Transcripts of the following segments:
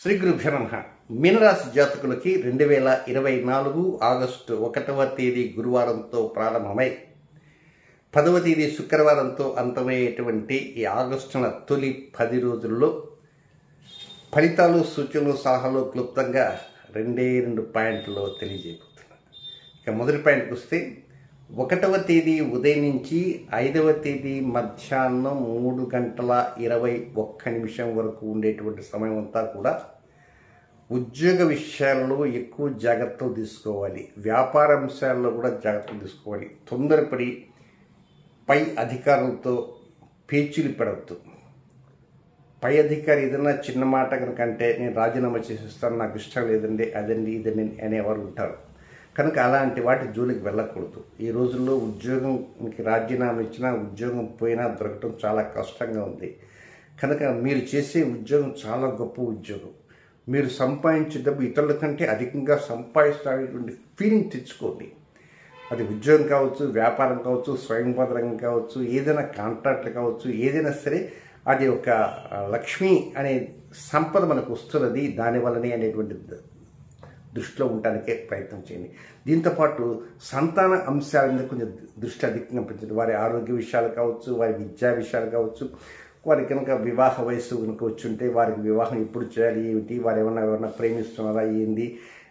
శ్రీ గురుభ్యో నమః. మీనరాశి జాతకులకి 2024 ఆగస్టు 1వ తేదీ గురువారంతో ప్రారంభమై 10వ తేదీ శుక్రవారంతో అంతమయ్యేటువంటి ఈ ఆగస్టున తొలి 10 రోజుల్లో ఫలితాలు సూచనలు సలహాలు క్లుప్తంగా 2 పాయింట్లో తెలియజేయబోతున్నాను. ఇక మొదటి పాయింట్కి వస్తే 1వ తేదీ ఉదయం నుంచి 5వ తేదీ మధ్యాహ్నం 3:21 వరకు ఉండేటువంటి సమయం అంతా కూడా ఉద్యోగ విషయాల్లో ఎక్కువ జాగ్రత్తలు తీసుకోవాలి. వ్యాపార అంశాల్లో కూడా జాగ్రత్తలు తీసుకోవాలి. తొందరపడి పై అధికారులతో పేచీలు పెడవద్దు. పై అధికారి ఏదైనా చిన్న మాట కనుక అంటే నేను రాజీనామా చేసేస్తాను, నాకు ఇష్టం లేదండి, అదండి ఇదండి అనేవారు ఉంటారు. కనుక అలాంటి వాటి జోలికి వెళ్ళకూడదు. ఈ రోజుల్లో ఉద్యోగంకి రాజీనామా ఇచ్చినా ఉద్యోగం పోయినా దొరకటం చాలా కష్టంగా ఉంది. కనుక మీరు చేసే ఉద్యోగం చాలా గొప్ప ఉద్యోగం. మీరు సంపాదించే డబ్బు ఇతరుల కంటే అధికంగా సంపాదిస్తానేటువంటి ఫీలింగ్ తెచ్చుకోండి. అది ఉద్యోగం కావచ్చు, వ్యాపారం కావచ్చు, స్వయంపాద రంగం కావచ్చు, ఏదైనా కాంట్రాక్ట్లు కావచ్చు, ఏదైనా సరే అది ఒక లక్ష్మి అనే సంపద మనకు వస్తున్నది దానివల్లనే అనేటువంటి దృష్టిలో ఉండటానికే ప్రయత్నం చేయండి. దీంతోపాటు సంతాన అంశాల మీద కొంచెం దృష్టి అధికంగా పెంచండి. వారి ఆరోగ్య విషయాలు కావచ్చు, వారి విద్యా విషయాలు కావచ్చు, వారి కనుక వివాహ వయస్సు కనుక వచ్చుంటే వారికి వివాహం ఎప్పుడు చేయాలి, ఏమిటి, వారు ఎవరన్నా ప్రేమిస్తున్నారా ఏంది,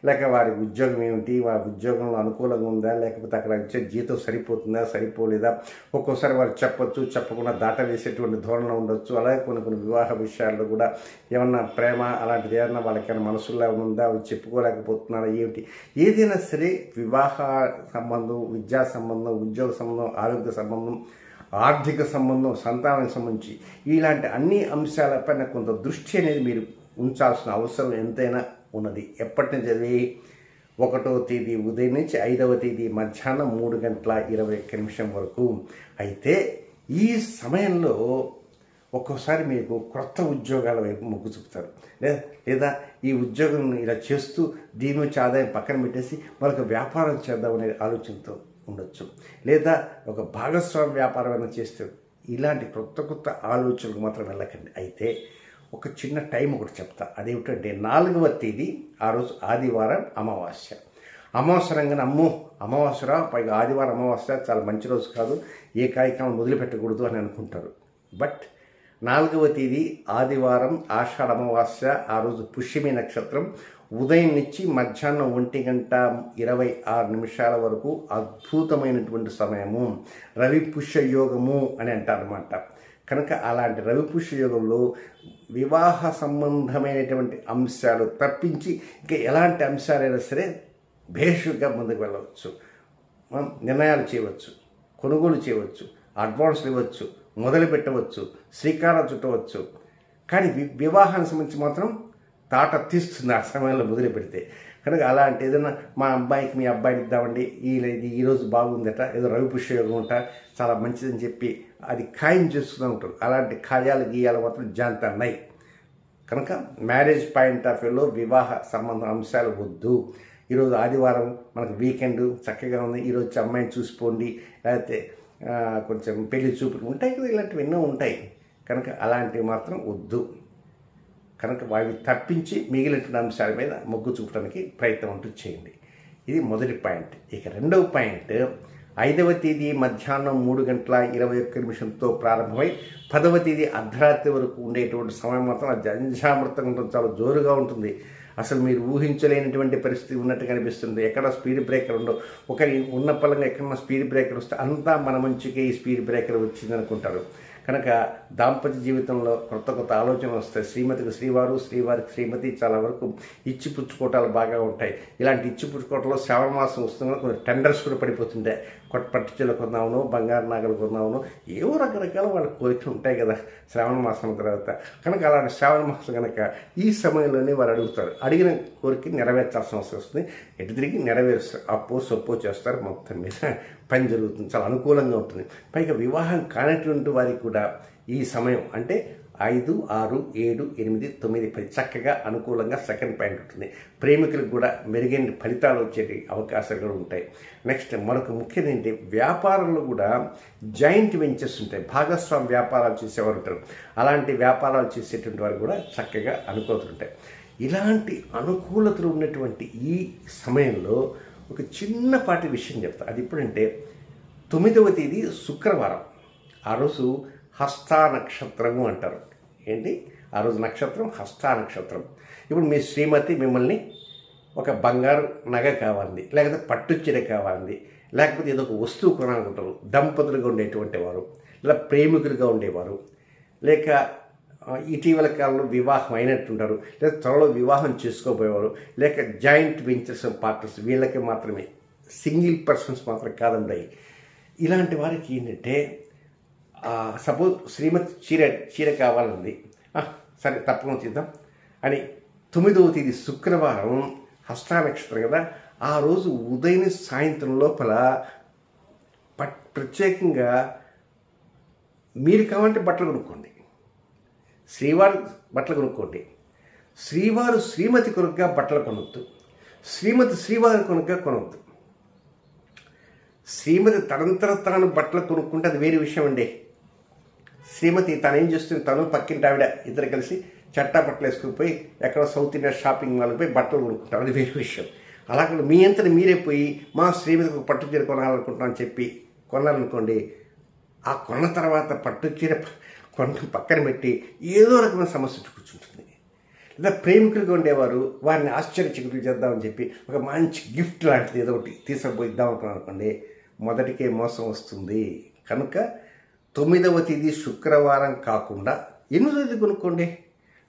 లేక వారి ఉద్యోగం ఏమిటి, వారి ఉద్యోగంలో అనుకూలంగా ఉందా, లేకపోతే అక్కడ ఇచ్చే జీతం సరిపోతుందా, సరిపోలేదా, ఒక్కోసారి వారు చెప్పొచ్చు, చెప్పకుండా దాటవేసేటువంటి ధోరణిలో ఉండొచ్చు. అలాగే కొన్ని వివాహ విషయాల్లో కూడా ఏమన్నా ప్రేమ అలాంటిది ఏమన్నా వాళ్ళకైనా మనసులో ఉందా, అవి చెప్పుకోలేకపోతున్నారా ఏమిటి, ఏదైనా సరే వివాహ సంబంధం, విద్యా సంబంధం, ఉద్యోగ సంబంధం, ఆరోగ్య సంబంధం, ఆర్థిక సంబంధం, సంతానానికి సంబంధించి ఇలాంటి అన్ని అంశాలపైన కొంత దృష్టి అనేది మీరు ఉంచాల్సిన అవసరం ఎంతైనా ఉన్నది. ఎప్పటి నుంచి అది 1వ తేదీ ఉదయం నుంచి 5వ తేదీ మధ్యాహ్నం 3:21 వరకు. అయితే ఈ సమయంలో ఒక్కోసారి మీకు క్రొత్త ఉద్యోగాల వైపు మొగ్గు చూపుతారు. లేదా ఈ ఉద్యోగం ఇలా చేస్తూ దీని నుంచి ఆదాయం పక్కన పెట్టేసి మరొక వ్యాపారం చేద్దామనే ఆలోచనతో ఉండొచ్చు. లేదా ఒక భాగస్వామ్య వ్యాపారం అయినా చేస్తారు. ఇలాంటి కొత్త ఆలోచనలకు మాత్రం వెళ్ళకండి. అయితే ఒక చిన్న టైం ఒకటి చెప్తా. అదేమిటంటే 4వ తేదీ ఆ రోజు ఆదివారం అమావాస్య. అమావాస్య రంగన అమ్మో అమావాస్యరా, పైగా ఆదివారం అమావాస్య చాలా మంచి రోజు కాదు, ఏ కార్యక్రమం మొదలుపెట్టకూడదు అని అనుకుంటారు. బట్ 4వ తేదీ ఆదివారం ఆషాఢ అమావాస్య. ఆ రోజు పుష్యమి నక్షత్రం. ఉదయం నుంచి మధ్యాహ్నం 1:26 వరకు అద్భుతమైనటువంటి సమయము. రవి పుష్య యోగము అని అంటారన్నమాట. కనుక అలాంటి రవి పుష్య యోగంలో వివాహ సంబంధమైనటువంటి అంశాలు తప్పించి ఇంకా ఎలాంటి అంశాలైనా సరే భేషుగా ముందుకు వెళ్ళవచ్చు. నిర్ణయాలు చేయవచ్చు, కొనుగోలు చేయవచ్చు, అడ్వాన్స్లు ఇవ్వచ్చు, మొదలు పెట్టవచ్చు, శ్రీకారం చుట్టవచ్చు. కానీ వివాహానికి సంబంధించి మాత్రం తాట తీస్తుంది ఆ సమయంలో మొదలు పెడితే. కనుక అలాంటి ఏదైనా మా అబ్బాయికి మీ అబ్బాయిని ఇద్దామండి, ఈరోజు బాగుందట, ఏదో రవి పుష్యయోగం ఉంటా చాలా మంచిదని చెప్పి అది ఖాయం చేస్తూనే ఉంటారు. అలాంటి ఖాయాలు గీయాలు మాత్రం జాంతా ఉన్నాయి. కనుక మ్యారేజ్ పాయింట్ ఆఫ్ వ్యూలో వివాహ సంబంధ అంశాలు వద్దు. ఈరోజు ఆదివారం మనకు వీకెండ్ చక్కగా ఉంది, ఈరోజు అమ్మాయిని చూసిపోండి, లేకపోతే కొంచెం పెళ్లి చూపులు ఉంటాయి కదా, ఇలాంటివి ఎన్నో ఉంటాయి. కనుక అలాంటివి మాత్రం వద్దు. కనుక వాటిని తప్పించి మిగిలిన అంశాల మీద మొగ్గు చూపడానికి ప్రయత్నం అంటూ చేయండి. ఇది మొదటి పాయింట్. ఇక 2వ పాయింట్ 5వ తేదీ మధ్యాహ్నం 3:21 ప్రారంభమై 10వ తేదీ అర్ధరాత్రి వరకు ఉండేటువంటి సమయం మాత్రం జంఝామృతంగా ఉంటుంది, చాలా జోరుగా ఉంటుంది. అసలు మీరు ఊహించలేనటువంటి పరిస్థితి ఉన్నట్టు కనిపిస్తుంది. ఎక్కడ స్పీడ్ బ్రేకర్ ఉండవు. ఒకరి ఉన్న పలంగా ఎక్కడన్నా స్పీడ్ బ్రేకర్ వస్తే అంతా మన మంచికే ఈ స్పీడ్ బ్రేకర్ వచ్చింది అనుకుంటారు. కనుక దాంపత్య జీవితంలో కొత్త ఆలోచనలు వస్తాయి. శ్రీమతికి శ్రీవారు, శ్రీవారికి శ్రీమతి, చాలా వరకు ఇచ్చిపుచ్చుకోవటాలు బాగా ఉంటాయి. ఇలాంటి ఇచ్చిపుచ్చుకోవటంలో శ్రావణ మాసం వస్తున్నా కొన్ని టెండర్స్ కూడా పడిపోతుంటాయి. పట్టుచీరలు కొందామను, బంగారు నగలు కొందామను, ఏవో రకరకాల వాళ్ళ కోరికలు ఉంటాయి కదా శ్రావణ మాసం తర్వాత. కనుక అలాంటి శ్రావణ మాసం కనుక ఈ సమయంలోనే వారు అడుగుతారు. అడిగిన కోరిక నెరవేర్చాల్సిన అవసరం వస్తుంది. ఎటు తిరిగి నెరవేరుస్తారు. అప్పో సొప్పో చేస్తారు, మొత్తం మీద పని జరుగుతుంది, చాలా అనుకూలంగా ఉంటుంది. పైగా వివాహం కానటువంటి వారికి కూడా ఈ సమయం అంటే 5, 6, 7, 8, 9, 10 చక్కగా అనుకూలంగా సెకండ్ పాయింట్ ఉంటుంది. ప్రేమికులకు కూడా మెరుగైన ఫలితాలు వచ్చే అవకాశాలు కూడా ఉంటాయి. నెక్స్ట్ మరొక ముఖ్యమైనది ఏంటి, వ్యాపారంలో కూడా జాయింట్ వెంచర్స్ ఉంటాయి. భాగస్వామ్య వ్యాపారాలు చేసేవారు ఉంటారు. అలాంటి వ్యాపారాలు చేసేటువంటి వారు కూడా చక్కగా అనుకూలత ఉంటాయి. ఇలాంటి అనుకూలతలు ఉన్నటువంటి ఈ సమయంలో ఒక చిన్నపాటి విషయం చెప్తా. అది ఎప్పుడంటే 9వ తేదీ శుక్రవారం. ఆ రోజు హస్తా నక్షత్రము అంటారు. ఏంటి ఆ రోజు నక్షత్రం? హస్తా నక్షత్రం. ఇప్పుడు మీ శ్రీమతి మిమ్మల్ని ఒక బంగారు నగ కావాలి, లేకపోతే పట్టు చీర కావాలి, లేకపోతే ఏదో ఒక వస్తువు కొనాలనుకుంటారు. దంపతులుగా ఉండేటువంటి వారు, లేదా ప్రేమికులుగా ఉండేవారు, లేక ఇటీవల కాలంలో వివాహం అయినట్టుంటారు, లేదా త్వరలో వివాహం చేసుకోబోయేవారు, లేక జాయింట్ వెంచర్స్ పార్ట్నర్స్, వీళ్ళకి మాత్రమే, సింగిల్ పర్సన్స్ మాత్రం కాదండి. ఇలాంటి వారికి ఏంటంటే సపోజ్ శ్రీమతి చీర కావాలండి, సరే తప్పకుండా చేద్దాం అని 9వ తేదీ శుక్రవారం హస్తా నక్షత్రం కదా, ఆ రోజు ఉదయం సాయంత్రం లోపల ప్రత్యేకంగా మీరు కావాలంటే బట్టలు కొనుక్కోండి, శ్రీవారు బట్టలు కొనుక్కోండి. శ్రీవారు శ్రీమతి కొనుక్గా బట్టలు కొనవద్దు, శ్రీమతి శ్రీవారి కొనుక్గా కొనవద్దు. శ్రీమతి తనంతర తాను బట్టలు కొనుక్కుంటే అది వేరే విషయం అండి. శ్రీమతి తను ఏం చేస్తుంది, తను పక్కింటి ఆవిడ ఇద్దరు కలిసి చట్టా బట్టలు వేసుకుని పోయి ఎక్కడో సౌత్ ఇండియా షాపింగ్ మాల్కి పోయి బట్టలు కొనుక్కుంటారు, అది వేరే విషయం. అలాగే మీ అంతటి మీరే పోయి మా శ్రీమతికి ఒక పట్టు చీర కొనాలనుకుంటాం అని చెప్పి కొనాలనుకోండి, ఆ కొన్న తర్వాత పట్టు చీర పక్కన పెట్టి ఏదో రకమైన సమస్య కూర్చుంటుంది. లేదా ప్రేమికులుగా ఉండేవారు వారిని ఆశ్చర్యచకితులు చేద్దామని చెప్పి ఒక మంచి గిఫ్ట్ లాంటిది ఏదో ఒకటి తీసుకుపోయి ఇద్దాం అనుకోండి, మొదటికే మోసం వస్తుంది. కనుక 9వ తేదీ శుక్రవారం కాకుండా 8వ తేదీ కొనుక్కోండి,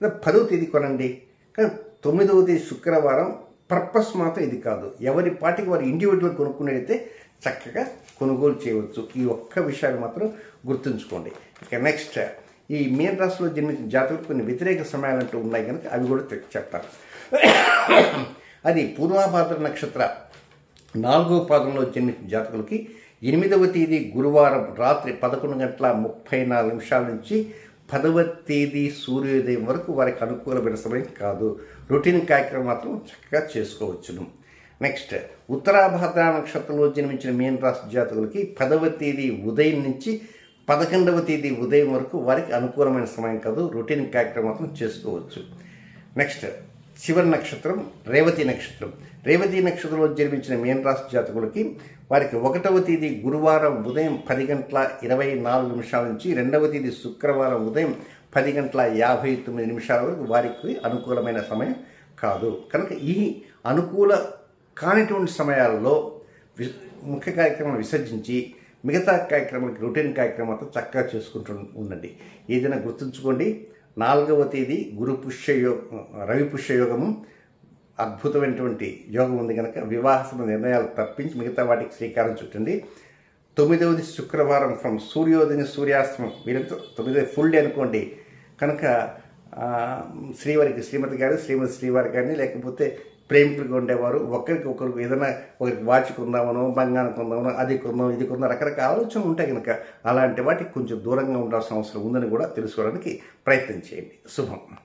లేదా 10వ తేదీ కొనండి. కానీ 9వ తేదీ శుక్రవారం పర్పస్ మాత్రం ఇది కాదు. ఎవరి పాటికి వారు ఇండివిజువల్ కొనుక్కునేదైతే చక్కగా కొనుగోలు చేయవచ్చు. ఈ ఒక్క విషయాన్ని మాత్రం గుర్తుంచుకోండి. ఇక నెక్స్ట్, ఈ మీన రాశిలో జన్మించిన జాతకులకు కొన్ని వ్యతిరేక సమయాలంటూ ఉన్నాయి కనుక అవి కూడా చెప్తారు. అది పూర్వాభాద్ర నక్షత్ర 4వ పాదంలో జన్మించిన జాతకులకి 8వ తేదీ గురువారం రాత్రి 11:34 నుంచి 10వ తేదీ సూర్యోదయం వరకు వారికి అనుకూలమైన సమయం కాదు. రొటీన్ కార్యక్రమం మాత్రం చక్కగా చేసుకోవచ్చును. నెక్స్ట్, ఉత్తరాభాద్ర నక్షత్రంలో జన్మించిన మీన రాశి జాతకులకి 10వ తేదీ ఉదయం నుంచి 11వ తేదీ ఉదయం వరకు వారికి అనుకూలమైన సమయం కాదు. రొటీన్ కార్యక్రమం మాత్రం చేసుకోవచ్చు. నెక్స్ట్, చివరి నక్షత్రం రేవతి నక్షత్రం. రేవతి నక్షత్రంలో జన్మించిన మీన రాశి జాతకులకి వారికి 1వ తేదీ గురువారం ఉదయం 10:24 నుంచి 2వ తేదీ శుక్రవారం ఉదయం 10:59 వరకు వారికి అనుకూలమైన సమయం కాదు. కనుక ఈ అనుకూల కానిటువంటి సమయాల్లో ముఖ్య కార్యక్రమాలు విసర్జించి మిగతా కార్యక్రమాలకి రొటీన్ కార్యక్రమాలతో చక్కగా చేసుకుంటూ ఉండండి. ఏదైనా గుర్తుంచుకోండి, 4వ తేదీ రవి పుష్యయోగము అద్భుతమైనటువంటి యోగం ఉంది కనుక వివాహ నిర్ణయాలు తప్పించి మిగతా వాటికి శ్రీకారం చుట్టండి. 9వది శుక్రవారం ఫ్రమ్ సూర్యోదయం సూర్యాస్తమం, వీళ్ళతో 9వ ఫుల్ డే అనుకోండి. కనుక శ్రీవారికి శ్రీమతి గారు, శ్రీమతి శ్రీవారి కానీ, లేకపోతే ప్రేమికులుగా ఉండేవారు ఒకరికి ఏదైనా ఒకరికి వాచ్ కొందామనో, బంగారం కొందామనో, అది కొందాం ఇది కొందాం, రకరకాల ఆలోచనలు ఉంటాయి కనుక అలాంటి వాటికి కొంచెం దూరంగా ఉండాల్సిన అవసరం ఉందని కూడా తెలుసుకోవడానికి ప్రయత్నం చేయండి. శుభం.